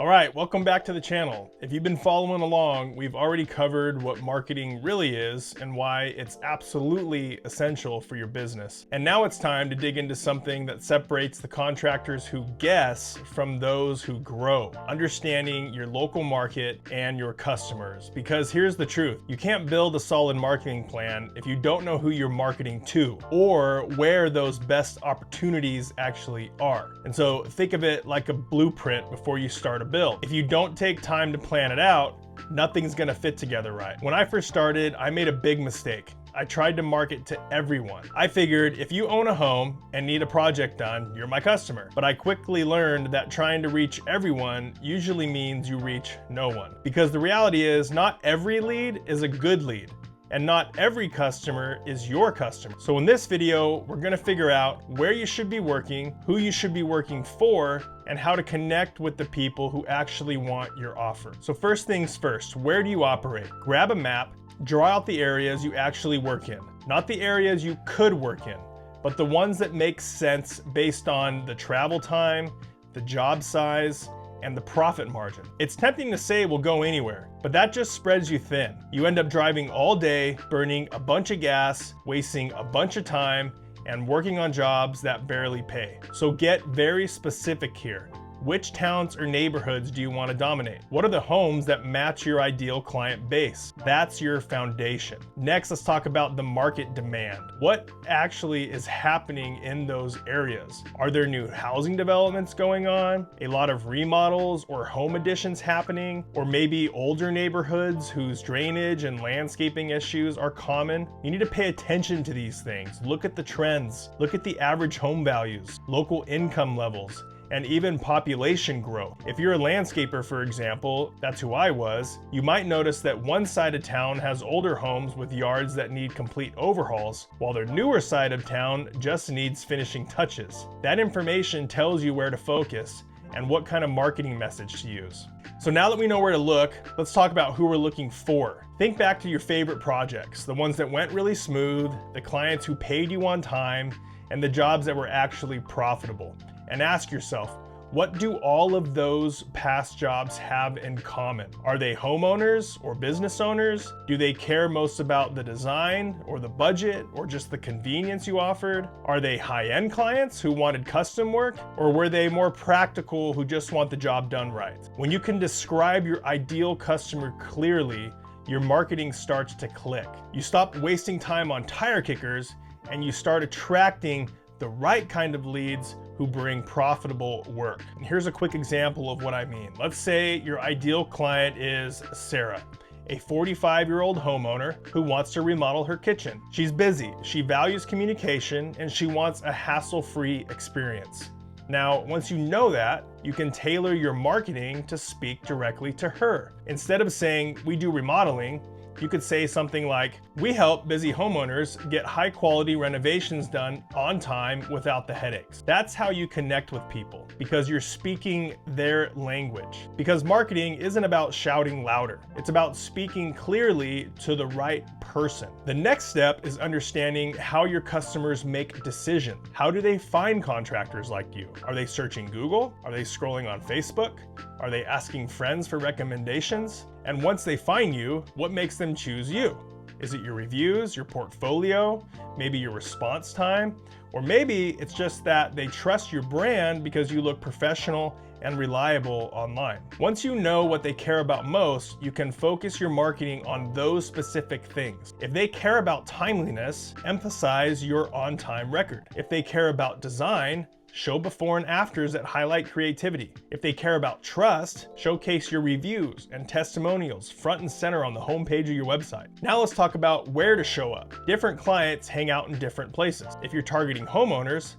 right, welcome back to the channel. If you've been following along, we've already covered what marketing really is and why it's absolutely essential for your business. And now it's time to dig into something that separates the contractors who guess from those who grow, understanding your local market and your customers. Because here's the truth, you can't build a solid marketing plan if you don't know who you're marketing to or where those best opportunities actually are. And so think of it like a blueprint before you start a build. If you don't take time to plan it out, nothing's gonna fit together right. When I first started, I made a big mistake. I tried to market to everyone. I figured if you own a home and need a project done, you're my customer. But I quickly learned that trying to reach everyone usually means you reach no one. Because the reality is, not every lead is a good lead. And not every customer is your customer. So in this video, we're gonna figure out where you should be working, who you should be working for, and how to connect with the people who actually want your offer. So first things first, where do you operate? Grab a map, draw out the areas you actually work in. Not the areas you could work in, but the ones that make sense based on the travel time, the job size, and the profit margin. It's tempting to say we'll go anywhere, but that just spreads you thin. You end up driving all day, burning a bunch of gas, wasting a bunch of time, and working on jobs that barely pay. So get very specific here. Which towns or neighborhoods do you want to dominate? What are the homes that match your ideal client base? That's your foundation. Next, let's talk about the market demand. What actually is happening in those areas? Are there new housing developments going on? A lot of remodels or home additions happening? Or maybe older neighborhoods whose drainage and landscaping issues are common? You need to pay attention to these things. Look at the trends. Look at the average home values, local income levels, and even population growth. If you're a landscaper, for example, that's who I was, you might notice that one side of town has older homes with yards that need complete overhauls, while their newer side of town just needs finishing touches. That information tells you where to focus and what kind of marketing message to use. So now that we know where to look, let's talk about who we're looking for. Think back to your favorite projects, the ones that went really smooth, the clients who paid you on time, and the jobs that were actually profitable. And ask yourself, what do all of those past jobs have in common? Are they homeowners or business owners? Do they care most about the design or the budget or just the convenience you offered? Are they high-end clients who wanted custom work? Or were they more practical who just want the job done right? When you can describe your ideal customer clearly, your marketing starts to click. You stop wasting time on tire kickers and you start attracting the right kind of leads who bring profitable work. And here's a quick example of what I mean. Let's say your ideal client is Sarah, a 45-year-old homeowner who wants to remodel her kitchen. She's busy, she values communication, and she wants a hassle-free experience. Now, once you know that, you can tailor your marketing to speak directly to her. Instead of saying, "We do remodeling," you could say something like, "We help busy homeowners get high quality renovations done on time without the headaches." That's how you connect with people, because you're speaking their language. Because marketing isn't about shouting louder. It's about speaking clearly to the right person. The next step is understanding how your customers make decisions. How do they find contractors like you? Are they searching Google? Are they scrolling on Facebook? Are they asking friends for recommendations? And once they find you, what makes them choose you? Is it your reviews, your portfolio, maybe your response time? Or maybe it's just that they trust your brand because you look professional and reliable online. Once you know what they care about most, you can focus your marketing on those specific things. If they care about timeliness, emphasize your on-time record. If they care about design, show before and afters that highlight creativity. If they care about trust, showcase your reviews and testimonials front and center on the homepage of your website. Now let's talk about where to show up. Different clients hang out in different places. If you're targeting homeowners,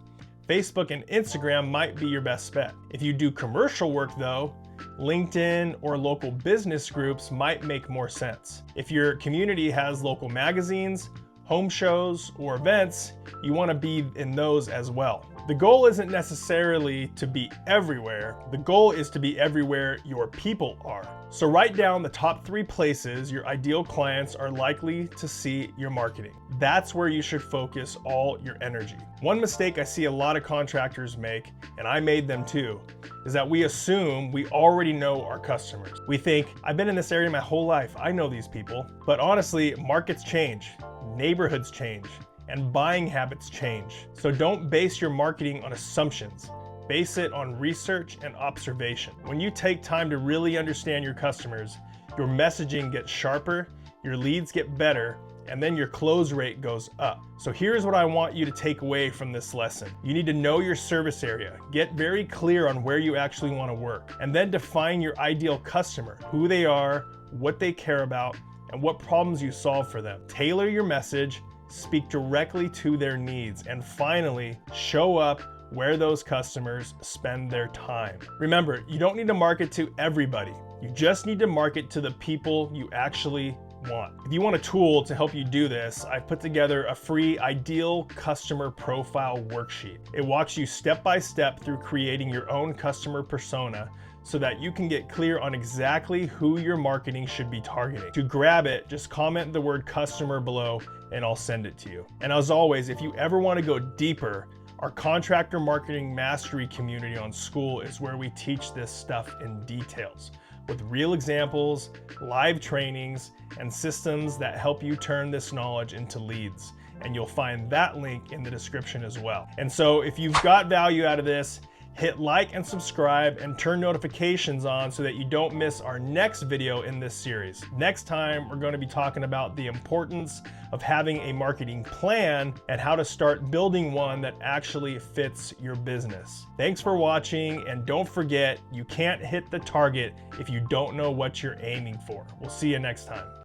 Facebook and Instagram might be your best bet. If you do commercial work though, LinkedIn or local business groups might make more sense. If your community has local magazines, home shows, or events, you want to be in those as well. The goal isn't necessarily to be everywhere. The goal is to be everywhere your people are. So write down the top 3 places your ideal clients are likely to see your marketing. That's where you should focus all your energy. One mistake I see a lot of contractors make, and I made them too, is that we assume we already know our customers. We think, I've been in this area my whole life, I know these people. But honestly, markets change, neighborhoods change, and buying habits change. So don't base your marketing on assumptions. Base it on research and observation. When you take time to really understand your customers, your messaging gets sharper, your leads get better, and then your close rate goes up. So here's what I want you to take away from this lesson. You need to know your service area, get very clear on where you actually want to work, and then define your ideal customer, who they are, what they care about, and what problems you solve for them. Tailor your message, speak directly to their needs, and finally, show up where those customers spend their time. Remember, you don't need to market to everybody. You just need to market to the people you actually want. If you want a tool to help you do this, I've put together a free ideal customer profile worksheet. It walks you step by step through creating your own customer persona so that you can get clear on exactly who your marketing should be targeting. To grab it, just comment the word customer below and I'll send it to you. And as always, if you ever want to go deeper, our Contractor Marketing Mastery community on School is where we teach this stuff in details with real examples, live trainings, and systems that help you turn this knowledge into leads. And you'll find that link in the description as well. And so if you've got value out of this, hit like and subscribe and turn notifications on so that you don't miss our next video in this series. Next time, we're going to be talking about the importance of having a marketing plan and how to start building one that actually fits your business. Thanks for watching, and don't forget, you can't hit the target if you don't know what you're aiming for. We'll see you next time.